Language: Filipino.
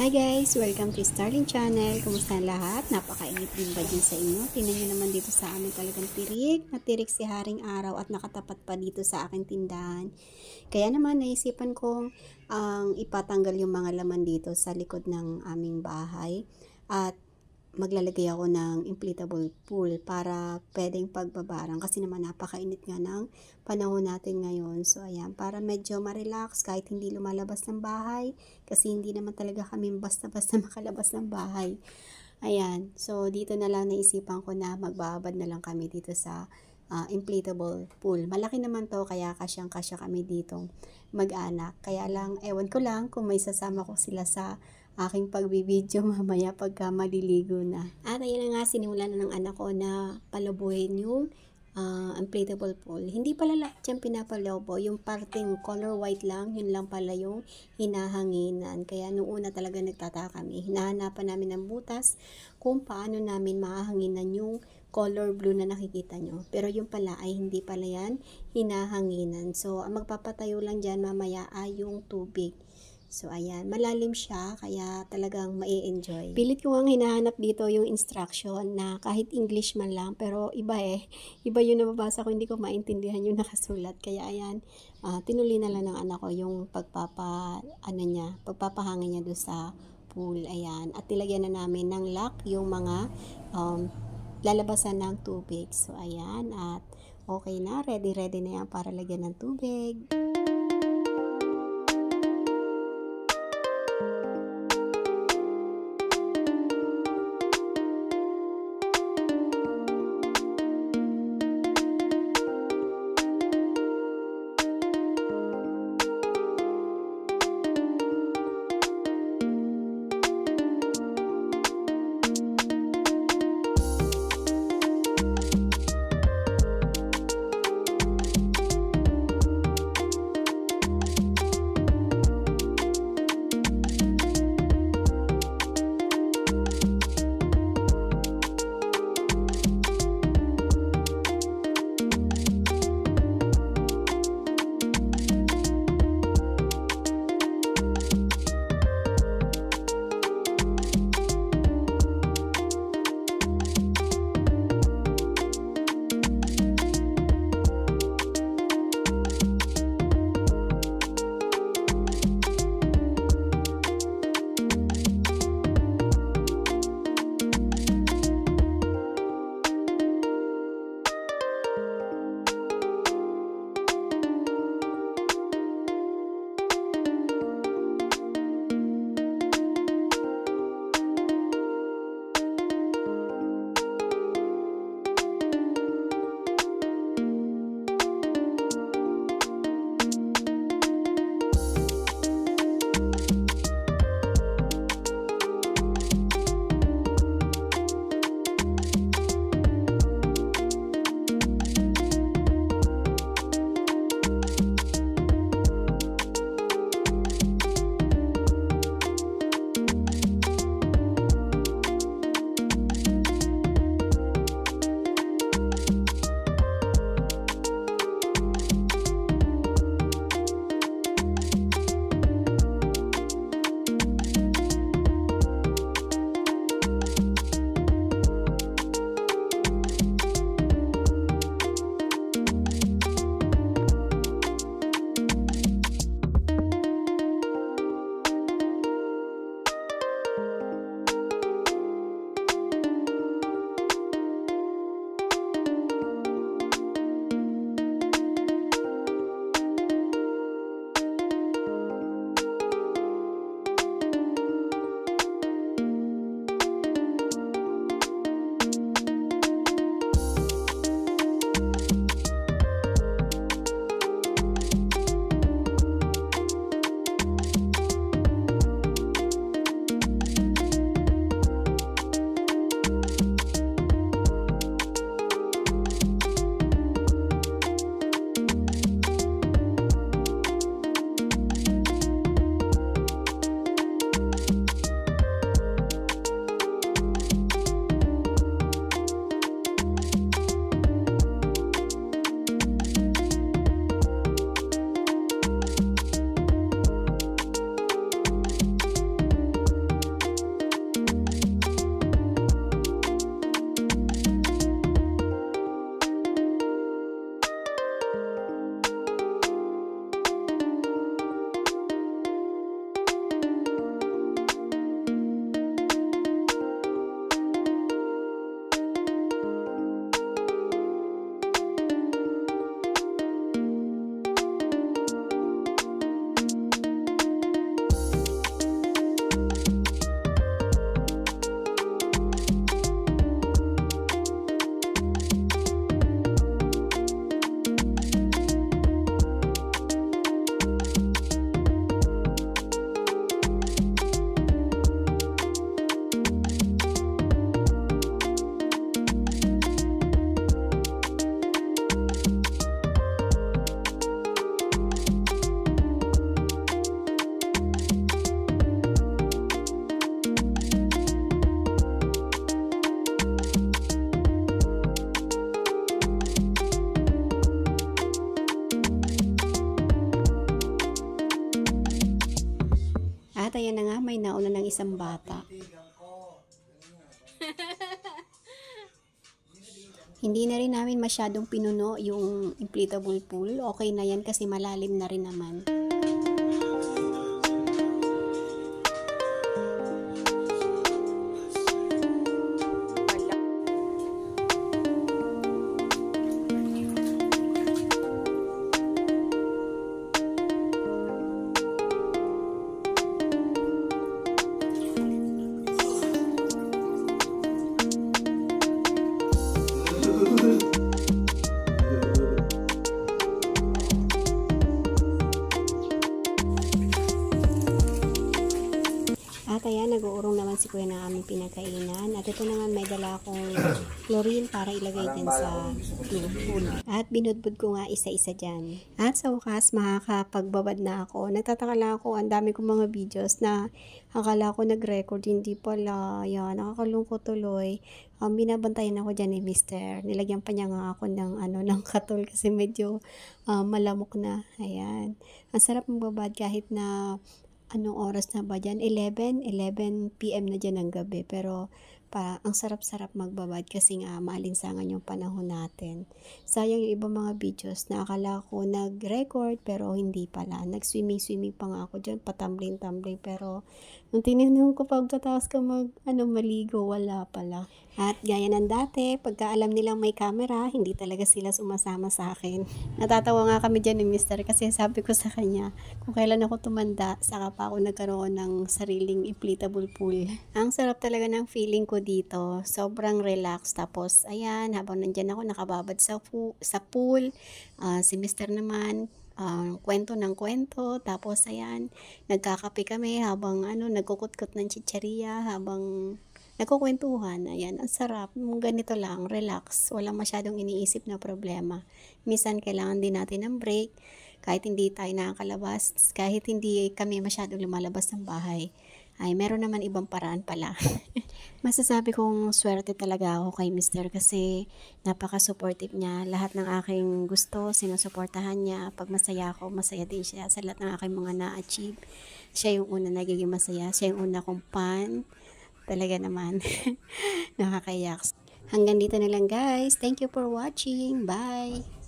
Hi guys! Welcome to Starling Channel. Kumusta ang lahat? Napakainit din ba din sa inyo? Tingnan nyo naman dito sa amin talagang tirik na tirik si Haring Araw at nakatapat pa dito sa aking tindahan. Kaya naman naisipan kong ipatanggal yung mga laman dito sa likod ng aming bahay at maglalagay ako ng inflatable pool para pwedeng pagbabarang kasi naman napakainit nga ng panahon natin ngayon. So ayan, para medyo ma-relax kahit hindi lumalabas ng bahay kasi hindi naman talaga kami basta-basta makalabas ng bahay. Ayan, so dito na lang naisipan ko na magbabad na lang kami dito sa inflatable pool. Malaki naman to kaya kasyang-kasya kami dito mag-anak. Kaya lang, ewan ko lang kung may sasama ko sila sa aking pagbibideo mamaya pagka maliligo na. At ayun na nga, sinimulan na ng anak ko na palabuhin yung inflatable pool. Hindi pala lahat yung pinapalobo, yung parting color white lang, yun lang pala yung hinahanginan. Kaya noong una talaga nagtataka kami, hinahanapan namin ng butas kung paano namin mahahanginan yung color blue na nakikita nyo. Pero yung pala ay hindi pala yan hinahanginan. So, ang magpapatayo lang dyan mamaya ay yung tubig. So, ayan. Malalim siya, kaya talagang mai-enjoy. Pilit ko ang hinahanap dito yung instruction na kahit English man lang, pero iba Iba yung nababasa ko, hindi ko maintindihan yung nakasulat. Kaya, ayan, tinuloy na lang ng anak ko yung pagpapahangin niya doon sa pool. Ayan. At nilagyan na namin ng lock yung mga lalabasan ng tubig. So, ayan. At okay na. Ready na yan para lagyan ng tubig. At ayan na nga, may nauna ng isang bata. Hindi na rin namin masyadong pinuno yung inflatable pool. Okay na yan kasi malalim na rin naman. At ayan, nag-uurong naman si kuya ng aming pinagkainan. At ito naman may dala akong chlorine para ilagay dyan sa pool. At binudbud ko nga isa-isa dyan. At sa wakas, makakapagbabad na ako. Nagtataka lang ako, ang dami kong mga videos na akala ko nag-record, hindi pala. Yan, nakakalungkot tuloy. Binabantayan ako dyan ni Mister. Nilagyan pa niya nga ako ng katol kasi medyo malamok na. Ayan. Ang sarap magbabad kahit na anong oras na ba dyan? 11 PM na dyan ng gabi. Pero ang sarap-sarap magbabad kasi nga maalinsangan yung panahon natin. Sayang yung ibang mga videos na akala ko nag-record pero hindi pala. Nag-swimming pa nga ako dyan, patambling-tambling. Pero nung tinignan ko pagkatapos ko maligo, wala pala. At gaya ng dati, pagka alam nilang may camera, hindi talaga sila sumasama sa akin. Natatawa nga kami dyan ni Mister kasi sabi ko sa kanya, kung kailan ako tumanda, saka pa ako nagkaroon ng sariling inflatable pool. Ang sarap talaga ng feeling ko dito. Sobrang relax. Tapos, ayan, habang nandyan ako nakababad sa pool, si Mister naman, kwento ng kwento. Tapos, ayan, nagkakape kami habang nagkukutkot ng chicharia, habang nagkukwentuhan. Ayan, ang sarap. Ganito lang, relax. Walang masyadong iniisip na problema. Minsan, kailangan din natin ng break. Kahit hindi tayo nakakalabas, kahit hindi kami masyadong lumalabas ng bahay, ay meron naman ibang paraan pala. Masasabi kong swerte talaga ako kay Mister kasi napaka-supportive niya. Lahat ng aking gusto, sinusuportahan niya. Pag masaya ako, masaya din siya sa lahat ng aking mga na-achieve. Siya yung una nagiging masaya. Siya yung una kong fan. Talaga naman. Nakakayak. Hanggang dito na lang guys. Thank you for watching. Bye!